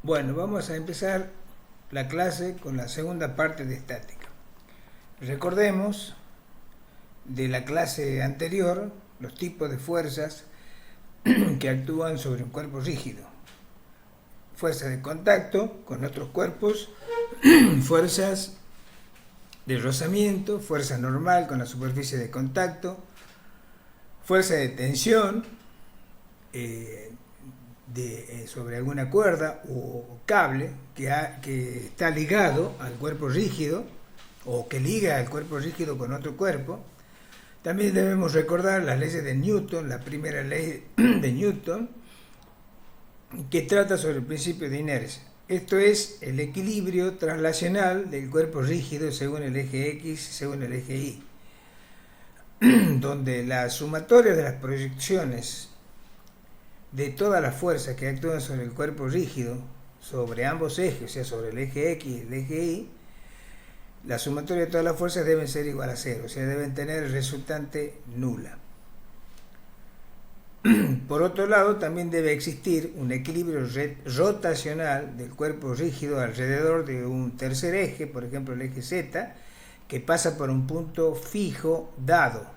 Bueno, vamos a empezar la clase con la segunda parte de estática. Recordemos de la clase anterior los tipos de fuerzas que actúan sobre un cuerpo rígido. Fuerzas de contacto con otros cuerpos, fuerzas de rozamiento, fuerza normal con la superficie de contacto, fuerza de tensión sobre alguna cuerda o cable que está ligado al cuerpo rígido o que liga al cuerpo rígido con otro cuerpo. También debemos recordar las leyes de Newton, la primera ley de Newton, que trata sobre el principio de inercia. Esto es el equilibrio traslacional del cuerpo rígido según el eje X y según el eje Y, donde la sumatoria de las proyecciones de todas las fuerzas que actúan sobre el cuerpo rígido, sobre ambos ejes, o sea, sobre el eje X y el eje Y, la sumatoria de todas las fuerzas deben ser igual a cero, o sea, deben tener resultante nula. Por otro lado, también debe existir un equilibrio rotacional del cuerpo rígido alrededor de un tercer eje, por ejemplo el eje Z, que pasa por un punto fijo dado.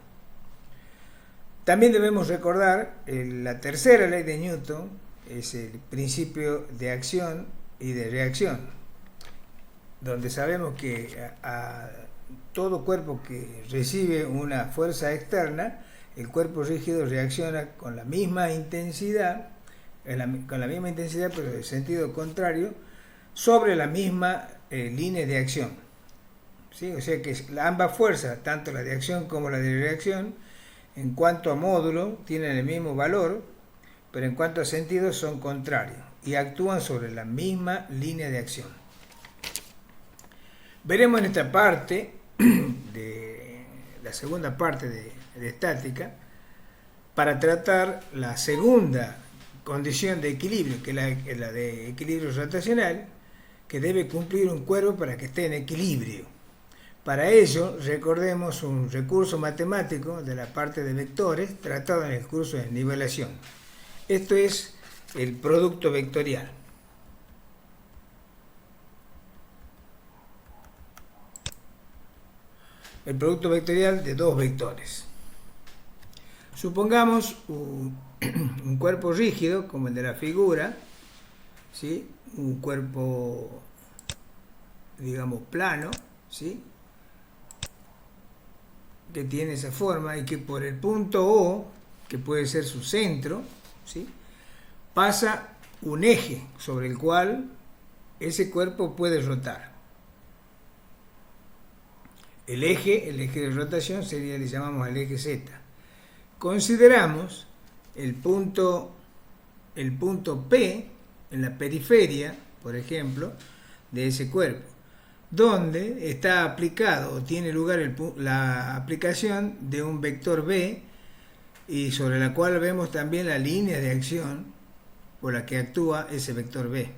También debemos recordar la tercera ley de Newton, es el principio de acción y de reacción, donde sabemos que a todo cuerpo que recibe una fuerza externa, el cuerpo rígido reacciona con la misma intensidad, pero en sentido contrario, sobre la misma línea de acción. ¿Sí? O sea que ambas fuerzas, tanto la de acción como la de reacción, en cuanto a módulo, tienen el mismo valor, pero en cuanto a sentido son contrarios y actúan sobre la misma línea de acción. Veremos en esta parte, de la segunda parte de estática, para tratar la segunda condición de equilibrio, que es la de equilibrio rotacional, que debe cumplir un cuerpo para que esté en equilibrio. Para ello, recordemos un recurso matemático de la parte de vectores tratado en el curso de nivelación. Esto es el producto vectorial. El producto vectorial de dos vectores. Supongamos un cuerpo rígido, como el de la figura, ¿sí? Un cuerpo, digamos, plano, ¿sí? Que tiene esa forma y que por el punto O, que puede ser su centro, ¿sí? Pasa un eje sobre el cual ese cuerpo puede rotar. El eje de rotación le llamamos el eje Z. Consideramos el punto P en la periferia, por ejemplo, de ese cuerpo, donde está aplicado o tiene lugar la aplicación de un vector B y sobre la cual vemos también la línea de acción por la que actúa ese vector B.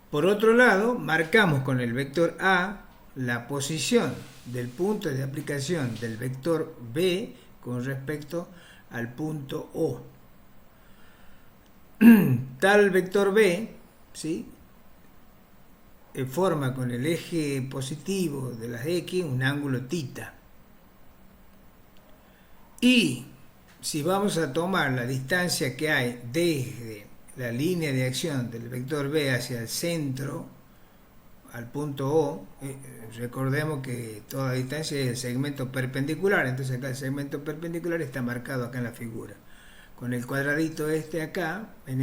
Por otro lado, marcamos con el vector A la posición del punto de aplicación del vector B con respecto al punto O. Tal vector B, ¿sí?, forma con el eje positivo de las X un ángulo θ. Y si vamos a tomar la distancia que hay desde la línea de acción del vector B hacia el centro, al punto O, recordemos que toda distancia es el segmento perpendicular, entonces acá el segmento perpendicular está marcado acá en la figura, con el cuadradito acá, en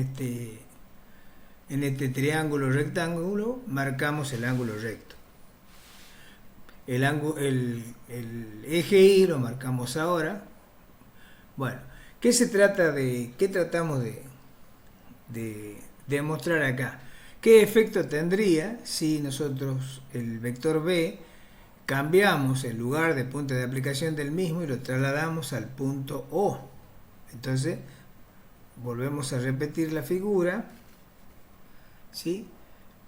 este triángulo rectángulo, marcamos el ángulo recto. El eje Y lo marcamos ahora. Bueno, ¿qué tratamos de demostrar acá? ¿Qué efecto tendría si nosotros el vector B cambiamos el lugar de punto de aplicación del mismo y lo trasladamos al punto O? Entonces, volvemos a repetir la figura, ¿sí?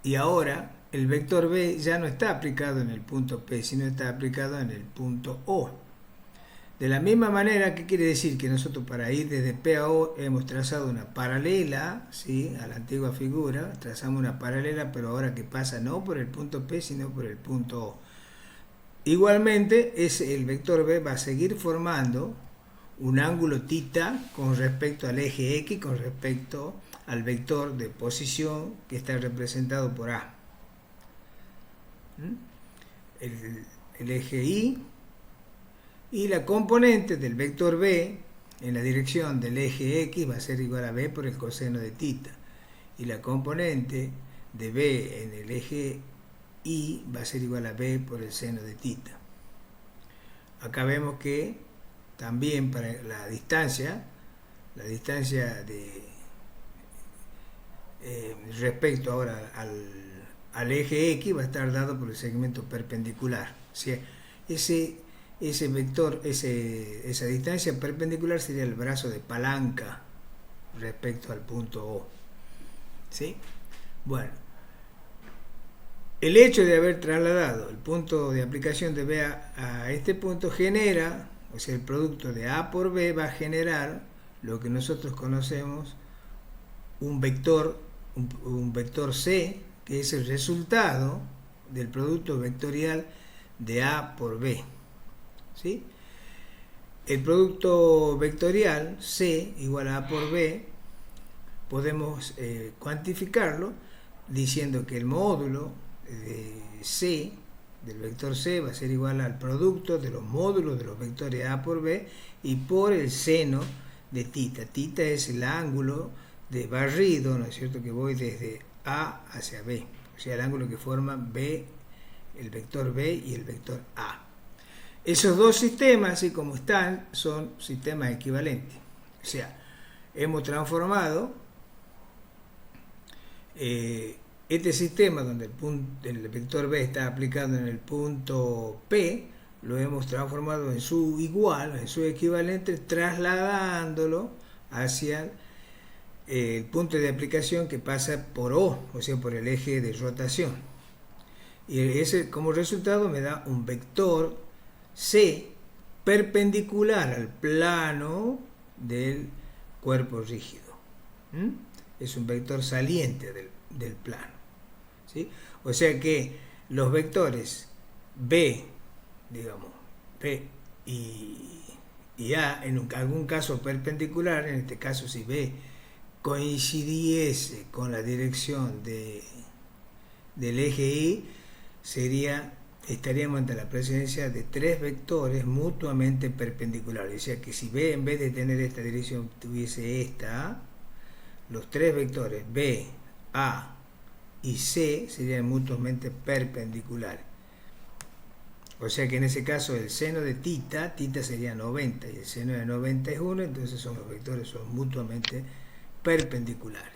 Y ahora el vector B ya no está aplicado en el punto P, sino está aplicado en el punto O. De la misma manera, ¿qué quiere decir? Que nosotros para ir desde P a O hemos trazado una paralela, ¿sí?, a la antigua figura, trazamos una paralela, pero ahora que pasa no por el punto P, sino por el punto O. Igualmente, el vector B va a seguir formando un ángulo θ con respecto al eje X, con respecto al vector de posición que está representado por A. El eje Y y la componente del vector B en la dirección del eje X va a ser igual a B por el coseno de θ, y la componente de B en el eje Y va a ser igual a B por el seno de θ. Acá vemos que también para la distancia de respecto ahora al eje X va a estar dado por el segmento perpendicular. O sea, ese vector, esa distancia perpendicular sería el brazo de palanca respecto al punto O. ¿Sí? Bueno, el hecho de haber trasladado el punto de aplicación de B a este punto genera, o sea, el producto de A por B va a generar lo que nosotros conocemos un vector C, que es el resultado del producto vectorial de A por B. ¿Sí? El producto vectorial C igual a A por B podemos cuantificarlo diciendo que el módulo de C, del vector C, va a ser igual al producto de los módulos de los vectores A por B y por el seno de θ. Θ es el ángulo de barrido, ¿no es cierto?, que voy desde A hacia B, o sea, el ángulo que forman B, el vector B y el vector A. Esos dos sistemas, así como están, son sistemas equivalentes. O sea, hemos transformado este sistema donde el vector B está aplicado en el punto P, lo hemos transformado en su igual, en su equivalente, trasladándolo hacia el punto de aplicación que pasa por O, o sea, por el eje de rotación. Y ese, como resultado, me da un vector C perpendicular al plano del cuerpo rígido. Es un vector saliente del plano. ¿Sí? O sea que los vectores B, digamos, B y A, en algún caso perpendicular, en este caso si B coincidiese con la dirección del eje Y, estaríamos ante la presencia de tres vectores mutuamente perpendiculares. O sea que si B, en vez de tener esta dirección, tuviese esta, los tres vectores B, A y C serían mutuamente perpendiculares. O sea que en ese caso el seno de θ sería 90 y el seno de 90 es 1, entonces los vectores son mutuamente perpendiculares.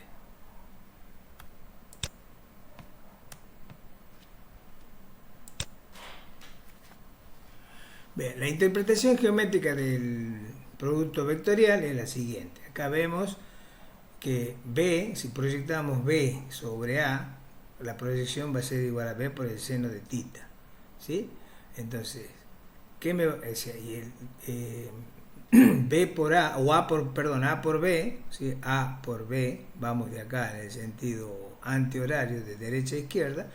Bien, la interpretación geométrica del producto vectorial es la siguiente. Acá vemos que B, si proyectamos B sobre A, la proyección va a ser igual a B por el seno de θ. ¿Sí? Entonces, ¿qué me decía? B por A, o A por B, ¿sí? A por B, vamos de acá en el sentido antihorario de derecha a izquierda,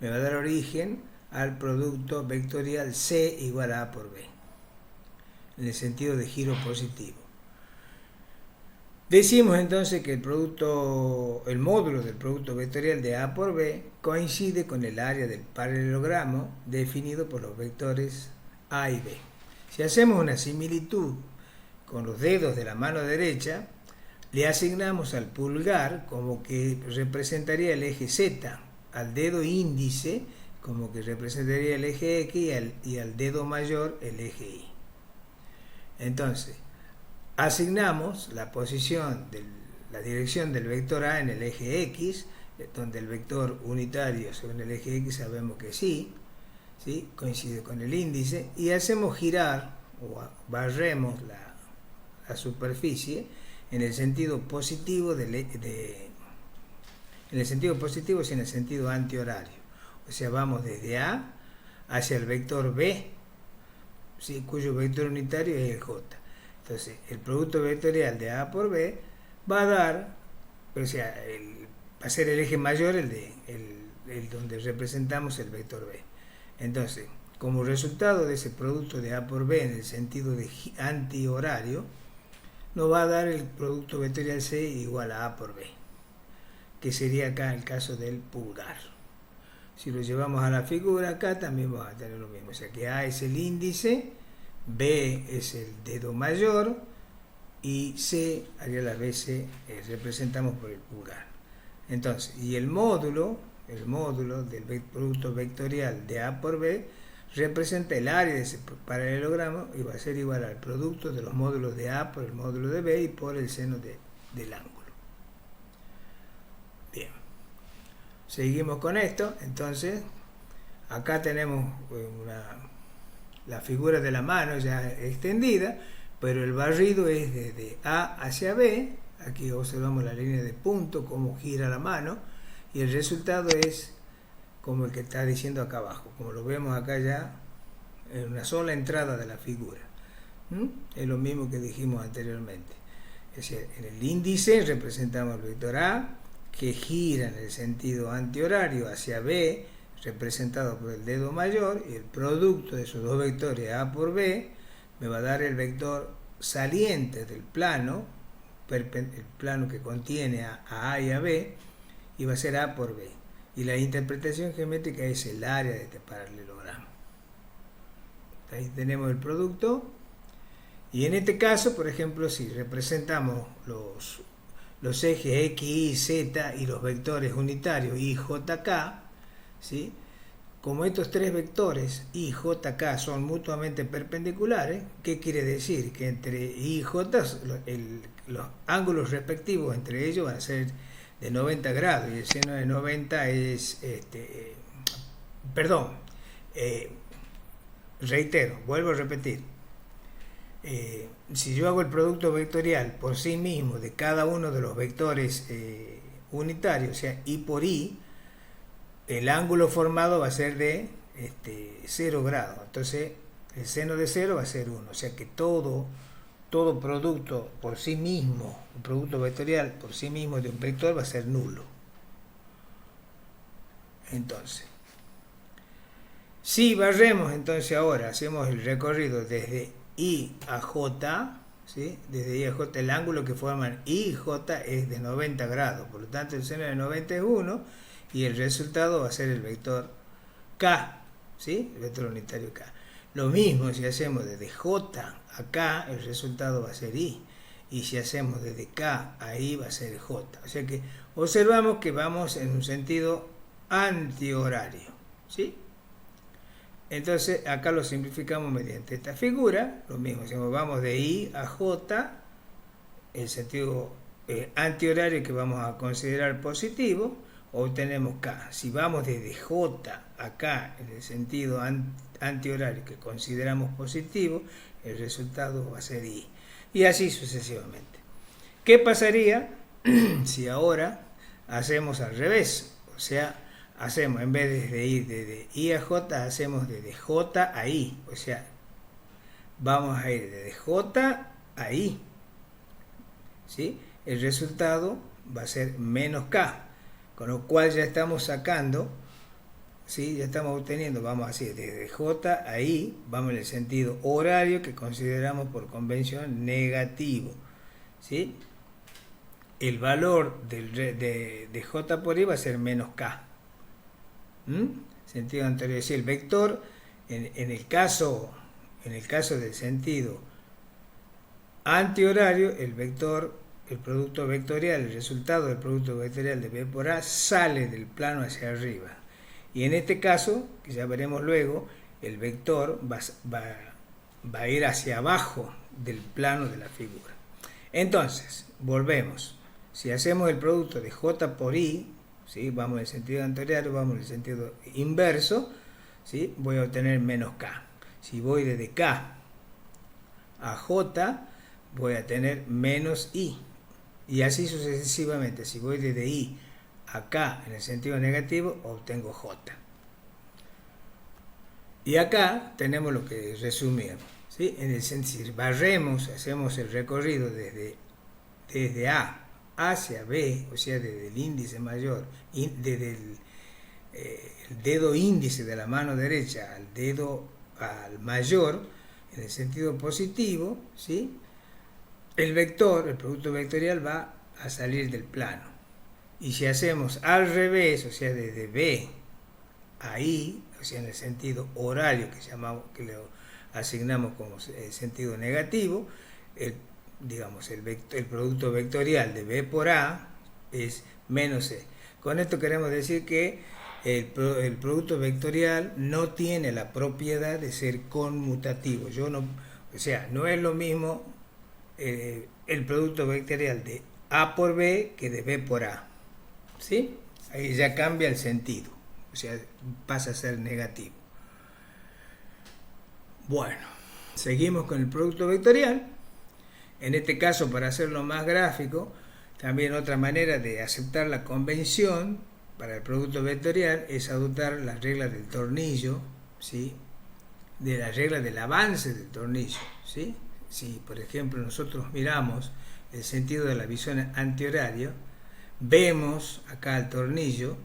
me va a dar origen al producto vectorial C igual a A por B, en el sentido de giro positivo. Decimos entonces que el módulo del producto vectorial de A por B coincide con el área del paralelogramo definido por los vectores A y B. Si hacemos una similitud con los dedos de la mano derecha, le asignamos al pulgar como que representaría el eje Z, al dedo índice como que representaría el eje X y al dedo mayor el eje Y. Entonces, asignamos la posición la dirección del vector A en el eje X, donde el vector unitario según el eje X sabemos que sí, coincide con el índice, y hacemos girar o barremos la superficie en el sentido positivo en el sentido positivo es en el sentido antihorario. O sea, vamos desde A hacia el vector B ¿sí? Cuyo vector unitario es el j. Entonces, el producto vectorial de A por B va a dar, o sea, va a ser el eje mayor el donde representamos el vector B. Entonces, como resultado de ese producto de A por B en el sentido de antihorario, nos va a dar el producto vectorial C igual a A por B, que sería acá el caso del pulgar. Si lo llevamos a la figura acá también vamos a tener lo mismo, o sea que A es el índice, B es el dedo mayor y C haría las veces representamos por el pulgar. Entonces, y el módulo del producto vectorial de A por B representa el área de ese paralelogramo y va a ser igual al producto de los módulos de A por el módulo de B y por el seno del ángulo. Bien, seguimos con esto. Entonces, acá tenemos la figura de la mano ya extendida, pero el barrido es desde A hacia B. Aquí observamos la línea de punto, cómo gira la mano, y el resultado es como el que está diciendo acá abajo, como lo vemos acá ya en una sola entrada de la figura. Es lo mismo que dijimos anteriormente. Es decir, en el índice representamos el vector A, que gira en el sentido antihorario hacia B, representado por el dedo mayor, y el producto de esos dos vectores A por B me va a dar el vector saliente del plano, el plano que contiene a A y a B, y va a ser A por B. Y la interpretación geométrica es el área de este paralelogramo. Ahí tenemos el producto. Y en este caso, por ejemplo, si representamos los ejes X, Y, Z y los vectores unitarios Y, J, K, ¿sí? Como estos tres vectores Y, J, K son mutuamente perpendiculares, ¿qué quiere decir? Que entre Y y J los ángulos respectivos entre ellos van a ser de 90 grados, y el seno de 90 es, reitero, vuelvo a repetir, si yo hago el producto vectorial por sí mismo de cada uno de los vectores unitarios, o sea, Y por Y, el ángulo formado va a ser de 0 grados, entonces el seno de 0 va a ser 1, o sea que todo producto por sí mismo, un producto vectorial por sí mismo de un vector va a ser nulo. Entonces, si barremos entonces ahora, hacemos el recorrido desde I a J, ¿sí? Desde I a J, el ángulo que forman I y J es de 90 grados, por lo tanto el seno de 90 es 1 y el resultado va a ser el vector K, ¿sí? El vector unitario K. Lo mismo si hacemos desde J a K, el resultado va a ser I. Y si hacemos desde K a I, va a ser J. O sea que observamos que vamos en un sentido antihorario, ¿sí? Entonces acá lo simplificamos mediante esta figura. Lo mismo, si vamos de I a J, el sentido antihorario que vamos a considerar positivo, obtenemos K. Si vamos desde J a K en el sentido antihorario que consideramos positivo, el resultado va a ser I. Y así sucesivamente. ¿Qué pasaría si ahora hacemos al revés? O sea, hacemos, en vez de desde I a J, hacemos desde J a I. O sea, vamos a ir desde J a I, ¿sí? El resultado va a ser menos K, con lo cual ya estamos sacando, ¿sí? Ya estamos obteniendo, vamos así, desde J a I, vamos en el sentido horario que consideramos por convención negativo, ¿sí? El valor de J por I va a ser menos K. Sentido anterior, es decir, el vector, en el caso del sentido antihorario, el producto vectorial, el resultado del producto vectorial de B por A sale del plano hacia arriba. Y en este caso, que ya veremos luego, el vector va a ir hacia abajo del plano de la figura. Entonces, volvemos. Si hacemos el producto de J por I, ¿sí? Vamos en el sentido anterior, vamos en el sentido inverso, ¿sí? Voy a obtener menos K. Si voy desde K a J, voy a tener menos I. Y así sucesivamente. Si voy desde I a K en el sentido negativo, obtengo J. Y acá tenemos lo que resumíamos, ¿sí? En el sentido, barremos, hacemos el recorrido desde A hacia B, o sea, desde el índice mayor, desde el dedo índice de la mano derecha al mayor, en el sentido positivo, ¿sí? El vector, el producto vectorial va a salir del plano. Y si hacemos al revés, o sea, desde B a I, o sea, en el sentido horario que le asignamos como sentido negativo, el producto vectorial de B por A es menos C. Con esto queremos decir que el producto vectorial no tiene la propiedad de ser conmutativo. O sea, no es lo mismo el producto vectorial de A por B que de B por A. ¿Sí? Ahí ya cambia el sentido. O sea, pasa a ser negativo. Bueno, seguimos con el producto vectorial. En este caso, para hacerlo más gráfico, también otra manera de aceptar la convención para el producto vectorial es adoptar las reglas del tornillo, ¿sí? De la regla del avance del tornillo, ¿sí? Si, por ejemplo, nosotros miramos el sentido de la visión antihorario, vemos acá el tornillo.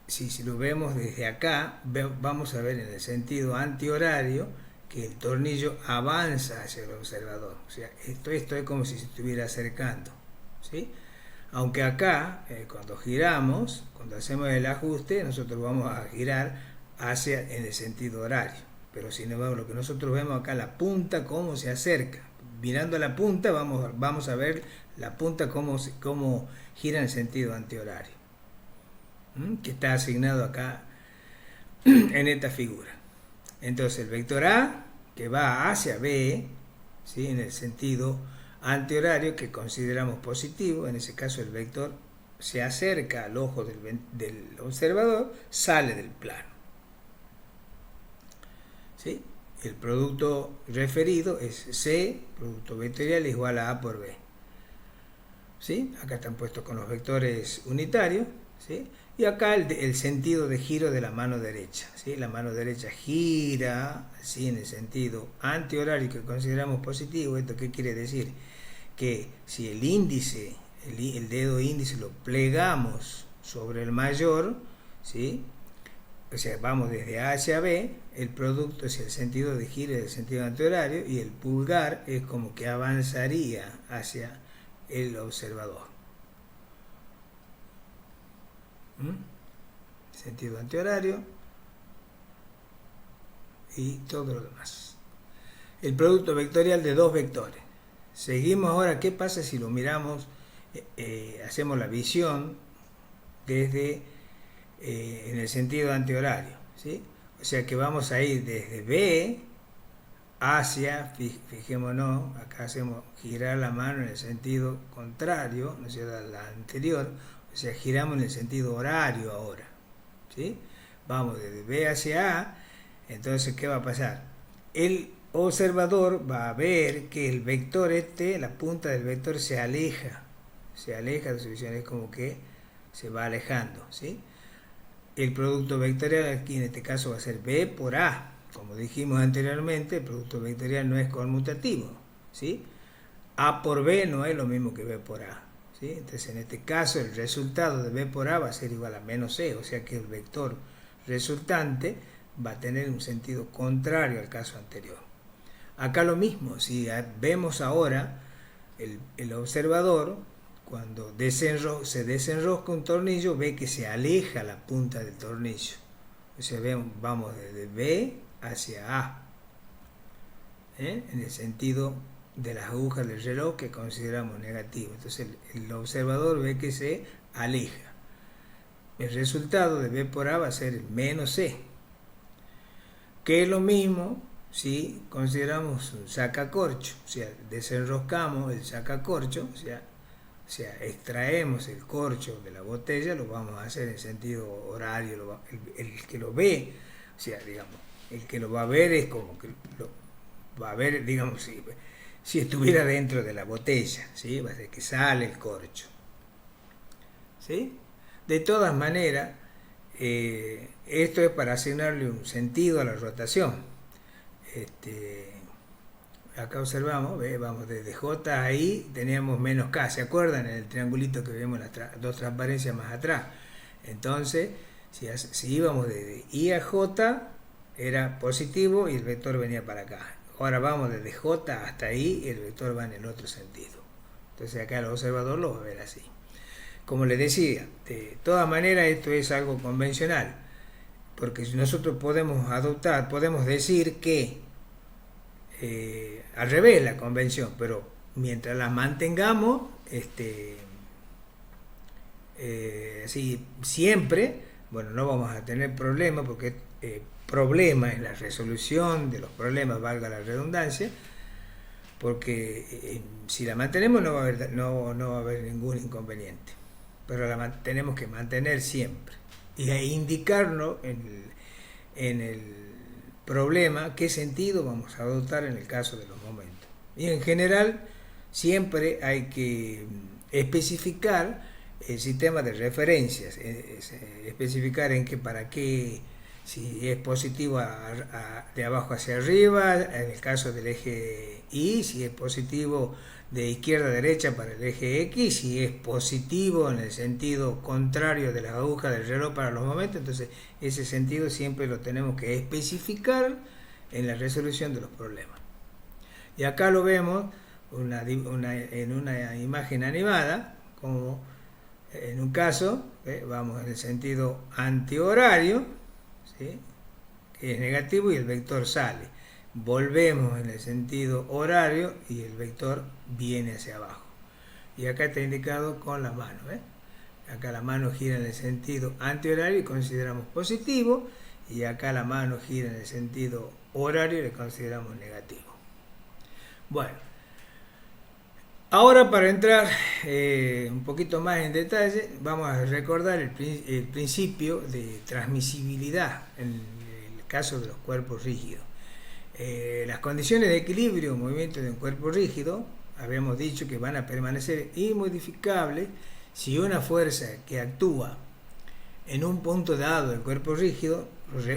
Si lo vemos desde acá, vamos a ver en el sentido antihorario que el tornillo avanza hacia el observador. O sea, esto es como si se estuviera acercando, ¿sí? Aunque acá, cuando giramos, cuando hacemos el ajuste, nosotros vamos a girar en el sentido horario. Pero sin embargo, lo que nosotros vemos acá, la punta, cómo se acerca. Mirando a la punta, vamos a ver la punta cómo gira en el sentido antihorario, que está asignado acá en esta figura. Entonces el vector A, que va hacia B, ¿sí? En el sentido antihorario, que consideramos positivo, en ese caso el vector se acerca al ojo del observador, sale del plano, ¿sí? El producto referido es C, producto vectorial, igual a A por B, ¿sí? Acá están puestos con los vectores unitarios, ¿sí? Y acá el sentido de giro de la mano derecha, ¿sí? La mano derecha gira, ¿sí? En el sentido antihorario que consideramos positivo. ¿Esto qué quiere decir? Que si el índice, el dedo índice lo plegamos sobre el mayor, ¿sí? O sea, vamos desde A hacia B, el producto es el sentido de giro del sentido antihorario, y el pulgar es como que avanzaría hacia el observador. Sentido antihorario y todo lo demás. El producto vectorial de dos vectores. Seguimos ahora. ¿Qué pasa si lo miramos, hacemos la visión desde en el sentido antihorario, ¿sí? O sea que vamos a ir desde B hacia, fijémonos, acá hacemos girar la mano en el sentido contrario, no sé, la anterior. O sea, giramos en el sentido horario ahora, ¿sí? Vamos desde B hacia A. Entonces, ¿qué va a pasar? El observador va a ver que el vector la punta del vector se aleja de su visión, es como que se va alejando, ¿sí? El producto vectorial aquí en este caso va a ser B por A. Como dijimos anteriormente, el producto vectorial no es conmutativo, ¿sí? A por B no es lo mismo que B por A, ¿sí? Entonces, en este caso, el resultado de B por A va a ser igual a menos C, o sea que el vector resultante va a tener un sentido contrario al caso anterior. Acá lo mismo, si vemos ahora el observador, cuando se desenrosca un tornillo, ve que se aleja la punta del tornillo. O sea, vamos desde B hacia A, en el sentido de las agujas del reloj que consideramos negativo. Entonces el observador ve que se aleja. El resultado de B por A va a ser menos C, que es lo mismo si consideramos un sacacorcho. O sea, desenroscamos el sacacorcho, o sea, extraemos el corcho de la botella, lo vamos a hacer en sentido horario. El que lo ve, o sea, digamos, el que lo va a ver es como que lo va a ver, digamos, si estuviera dentro de la botella, ¿sí? Va a ser que sale el corcho, ¿sí? De todas maneras, Esto es para asignarle un sentido a la rotación. Acá observamos, vamos desde J a I, teníamos menos K, ¿se acuerdan? En el triangulito que vemos las dos transparencias más atrás. Entonces, si íbamos desde I a J, era positivo y el vector venía para acá. Ahora vamos desde J hasta I y el vector va en el otro sentido. Entonces acá el observador lo va a ver así. Como les decía, de todas maneras esto es algo convencional, porque nosotros podemos adoptar, podemos decir que al revés la convención, pero mientras la mantengamos así siempre, bueno, no vamos a tener problemas, porque problema es la resolución de los problemas, valga la redundancia, porque si la mantenemos no va a haber ningún inconveniente, pero la tenemos que mantener siempre y indicarnos en el problema qué sentido vamos a adoptar en el caso de los momentos. Y en general siempre hay que especificar el sistema de referencias, especificar en qué, para qué, si es positivo de abajo hacia arriba en el caso del eje Y, si es positivo de izquierda a derecha para el eje X, si es positivo en el sentido contrario de las agujas del reloj para los momentos. Entonces ese sentido siempre lo tenemos que especificar en la resolución de los problemas. Y acá lo vemos en una imagen animada, como en un caso vamos en el sentido antihorario, ¿sí?, que es negativo y el vector sale. Volvemos en el sentido horario y el vector viene hacia abajo. Y acá está indicado con la mano. Acá la mano gira en el sentido antihorario y consideramos positivo, y acá la mano gira en el sentido horario y le consideramos negativo. Bueno, ahora para entrar un poquito más en detalle, vamos a recordar el principio de transmisibilidad en el caso de los cuerpos rígidos. Las condiciones de equilibrio o movimiento de un cuerpo rígido, habíamos dicho que van a permanecer inmodificables si una fuerza que actúa en un punto dado del cuerpo rígido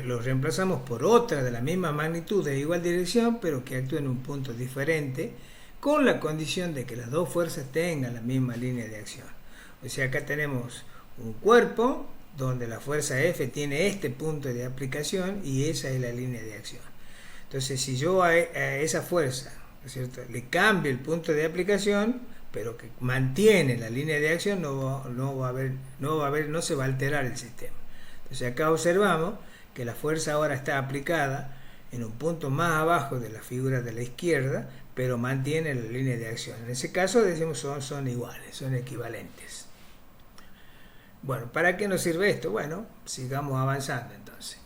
lo reemplazamos por otra de la misma magnitud de igual dirección, pero que actúa en un punto diferente, con la condición de que las dos fuerzas tengan la misma línea de acción. O sea, acá tenemos un cuerpo donde la fuerza F tiene este punto de aplicación y esa es la línea de acción. Entonces, si yo a esa fuerza, ¿no es cierto?, le cambio el punto de aplicación, pero que mantiene la línea de acción, no se va a alterar el sistema. Entonces acá observamos que la fuerza ahora está aplicada en un punto más abajo de la figura de la izquierda, pero mantiene la línea de acción. En ese caso decimos son iguales, son equivalentes. Bueno, ¿para qué nos sirve esto? Bueno, sigamos avanzando entonces.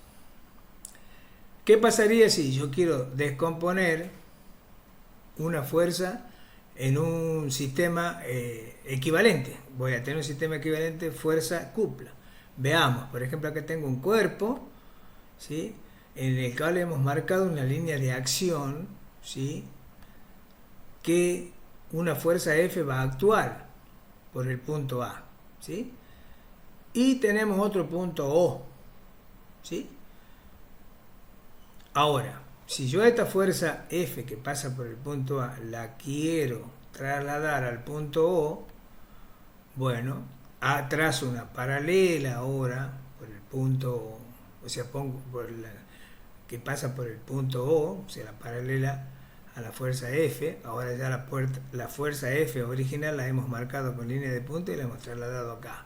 ¿Qué pasaría si yo quiero descomponer una fuerza en un sistema equivalente? Voy a tener un sistema equivalente fuerza cupla. Veamos, por ejemplo, acá tengo un cuerpo, ¿sí?, en el cual hemos marcado una línea de acción, ¿sí?, que una fuerza F va a actuar por el punto A, ¿sí?, y tenemos otro punto O, ¿sí? Ahora, si yo a esta fuerza F que pasa por el punto A la quiero trasladar al punto O, bueno, trazo una paralela ahora por el punto, o sea, pongo que pasa por el punto O sea, la paralela a la fuerza F. Ahora ya la fuerza F original la hemos marcado con línea de punta y la hemos trasladado acá.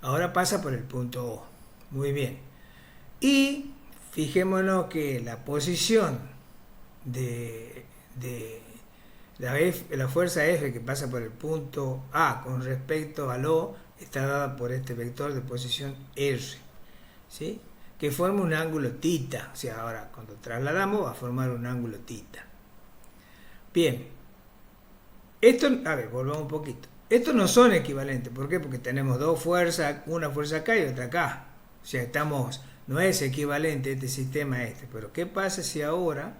Ahora pasa por el punto O. Muy bien. Y fijémonos que la posición de la fuerza F que pasa por el punto A con respecto al O está dada por este vector de posición R, ¿sí?, que forma un ángulo θ. O sea, ahora cuando trasladamos va a formar un ángulo θ. Bien, esto, a ver, volvamos un poquito. Estos no son equivalentes. ¿Por qué? Porque tenemos dos fuerzas, una fuerza acá y otra acá. O sea, no es equivalente este sistema a este. Pero ¿qué pasa si ahora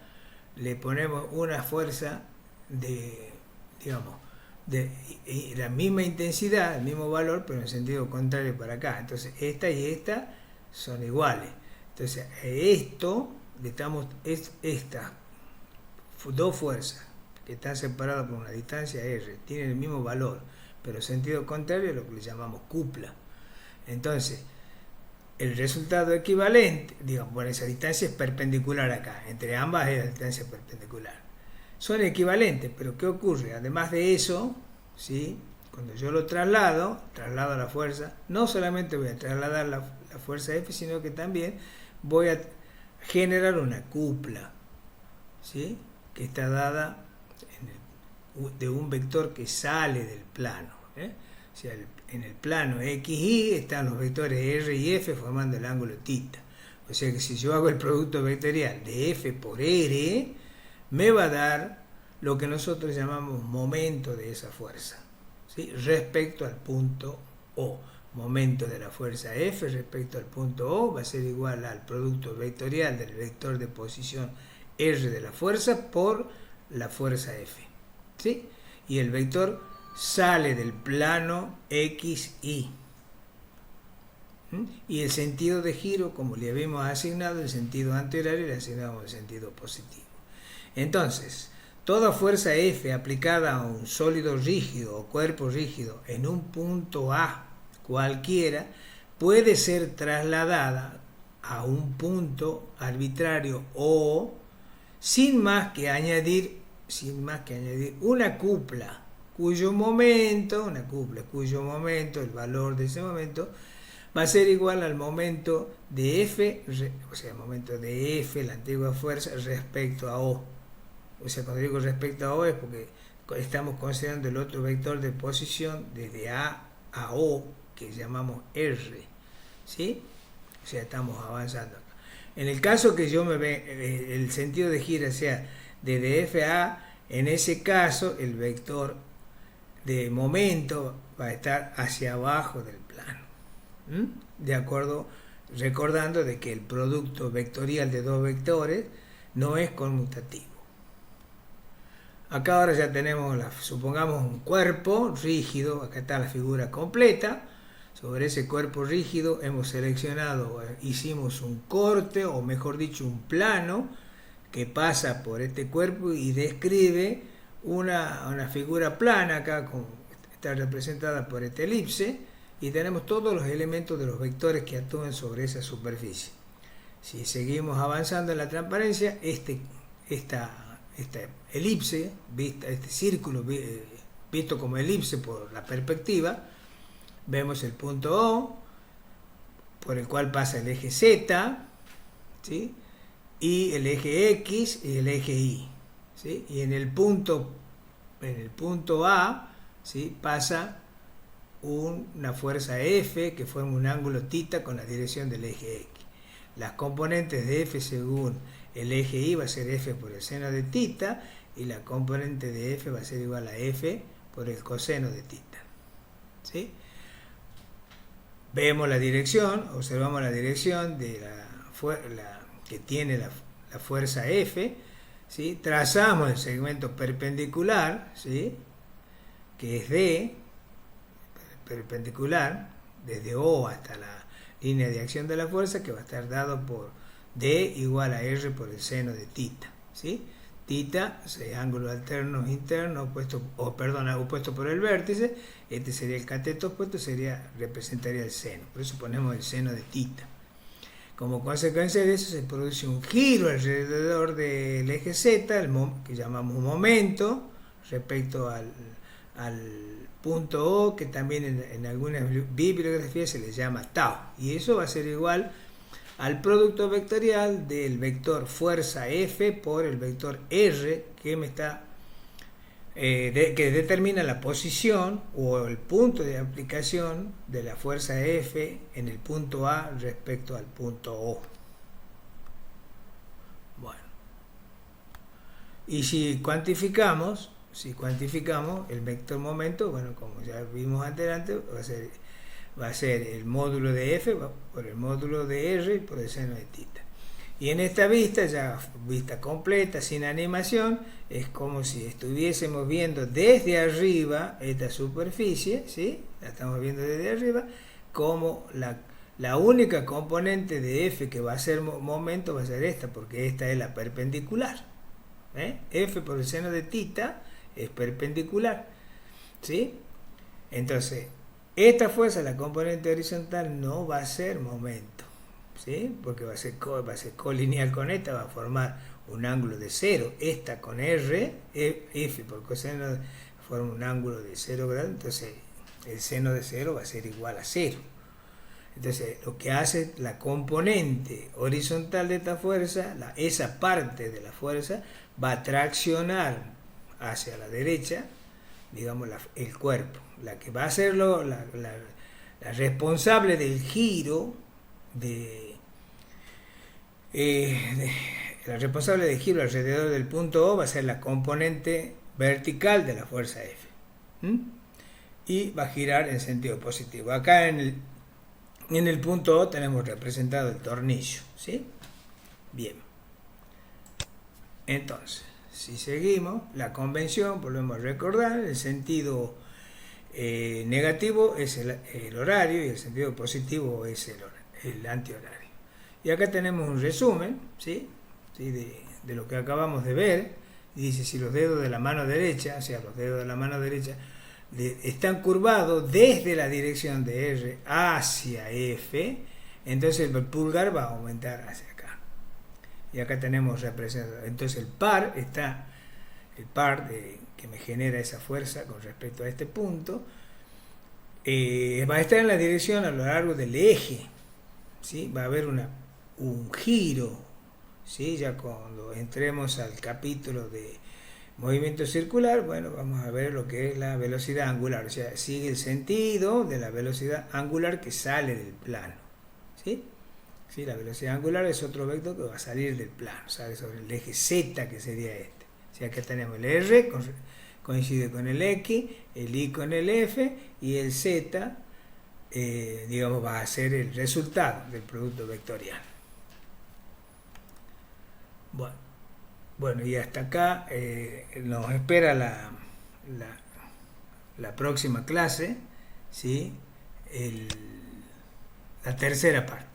le ponemos una fuerza de la misma intensidad, el mismo valor, pero en sentido contrario para acá? Entonces esta y esta son iguales. Entonces, esto, estas dos fuerzas que están separadas por una distancia r, tienen el mismo valor, pero sentido contrario es lo que le llamamos cupla. Entonces, el resultado equivalente, digamos, bueno, esa distancia es perpendicular acá, entre ambas es la distancia perpendicular. Son equivalentes, pero ¿qué ocurre? Además de eso, ¿sí? Cuando yo lo traslado a la fuerza, no solamente voy a trasladar la fuerza F, sino que también voy a generar una cupla, ¿sí? Que está dada de un vector que sale del plano, O sea, en el plano XY están los vectores R y F formando el ángulo θ. O sea que si yo hago el producto vectorial de F por R, me va a dar lo que nosotros llamamos momento de esa fuerza, ¿sí? Respecto al punto O. Momento de la fuerza F respecto al punto O va a ser igual al producto vectorial del vector de posición R de la fuerza por la fuerza F, ¿sí? Y el vector sale del plano XY. Y el sentido de giro, como le habíamos asignado el sentido antihorario, le asignamos el sentido positivo. Entonces, toda fuerza F aplicada a un sólido rígido o cuerpo rígido en un punto A cualquiera puede ser trasladada a un punto arbitrario O sin más que añadir una cupla cuyo momento, el valor de ese momento va a ser igual al momento de F, o sea, el momento de F, la antigua fuerza, respecto a O. O sea, cuando digo respecto a O es porque estamos considerando el otro vector de posición desde A a O, que llamamos R, ¿sí? O sea, estamos avanzando acá. En el caso que yo el sentido de gira sea desde F a A, en ese caso el vector de momento va a estar hacia abajo del plano. De acuerdo, recordando de que el producto vectorial de dos vectores no es conmutativo. Acá ahora ya tenemos, supongamos un cuerpo rígido, acá está la figura completa. Sobre ese cuerpo rígido hemos seleccionado, hicimos un corte, o mejor dicho, un plano que pasa por este cuerpo y describe una figura plana, acá está representada por esta elipse, y tenemos todos los elementos de los vectores que actúan sobre esa superficie. Si seguimos avanzando en la transparencia, esta elipse, este círculo visto como elipse por la perspectiva, vemos el punto O, por el cual pasa el eje Z, ¿sí? Y el eje X y el eje Y, ¿sí? Y en el punto A, ¿sí? Pasa una fuerza F que forma un ángulo θ con la dirección del eje X. Las componentes de F según el eje Y va a ser F por el seno de θ, y la componente de F va a ser igual a F por el coseno de θ, ¿sí? Vemos la dirección, observamos la dirección de que tiene la fuerza F, ¿sí? Trazamos el segmento perpendicular, ¿sí? Que es D, perpendicular, desde O hasta la línea de acción de la fuerza, que va a estar dado por D igual a R por el seno de θ, ¿sí? Θ es ángulo alterno interno opuesto por el vértice. Este sería el cateto opuesto, representaría el seno, por eso ponemos el seno de θ. Como consecuencia de eso se produce un giro alrededor del eje Z, que llamamos momento, respecto al punto O, que también en algunas bibliografías se le llama tau, y eso va a ser igual al producto vectorial del vector fuerza F por el vector R, que determina la posición o el punto de aplicación de la fuerza F en el punto A respecto al punto O. Bueno, y si cuantificamos el vector momento, bueno, como ya vimos antes, va a ser el módulo de F por el módulo de R por el seno de θ. Y en esta vista completa, sin animación, es como si estuviésemos viendo desde arriba esta superficie, ¿sí? La estamos viendo desde arriba, como La única componente de f que va a ser momento va a ser esta, porque esta es la perpendicular. F por el seno de θ es perpendicular, ¿sí? Entonces, esta fuerza, la componente horizontal, no va a ser momento, ¿sí? Porque va a ser colineal con esta, va a formar un ángulo de 0. Esta con R, F por coseno, forma un ángulo de 0 grados, entonces el seno de 0 va a ser igual a 0. Entonces, lo que hace la componente horizontal de esta fuerza, esa parte de la fuerza, va a traccionar hacia la derecha, digamos, el cuerpo. La que va a ser la responsable del giro la responsable del giro alrededor del punto O va a ser la componente vertical de la fuerza F. Y va a girar en sentido positivo. Acá en el punto O tenemos representado el tornillo, ¿sí? Bien. Entonces, si seguimos, la convención, volvemos a recordar, el sentido negativo es el horario y el sentido positivo es el antihorario. Y acá tenemos un resumen, ¿sí? De lo que acabamos de ver. Dice, si los dedos de la mano derecha, o sea, los dedos de la mano derecha están curvados desde la dirección de R hacia F, entonces el pulgar va a aumentar hacia acá. Y acá tenemos representado. Entonces el par que me genera esa fuerza con respecto a este punto, va a estar en la dirección a lo largo del eje, ¿sí? Va a haber un giro, ¿sí? Ya cuando entremos al capítulo de movimiento circular, bueno, vamos a ver lo que es la velocidad angular, o sea, sigue el sentido de la velocidad angular que sale del plano, ¿sí? ¿Sí? La velocidad angular es otro vector que va a salir del plano, sale sobre el eje Z, que sería este. O sea, acá tenemos el R, coincide con el X, el Y con el F, y el Z, digamos, va a ser el resultado del producto vectorial. Bueno, y hasta acá nos espera la próxima clase, ¿sí? La tercera parte.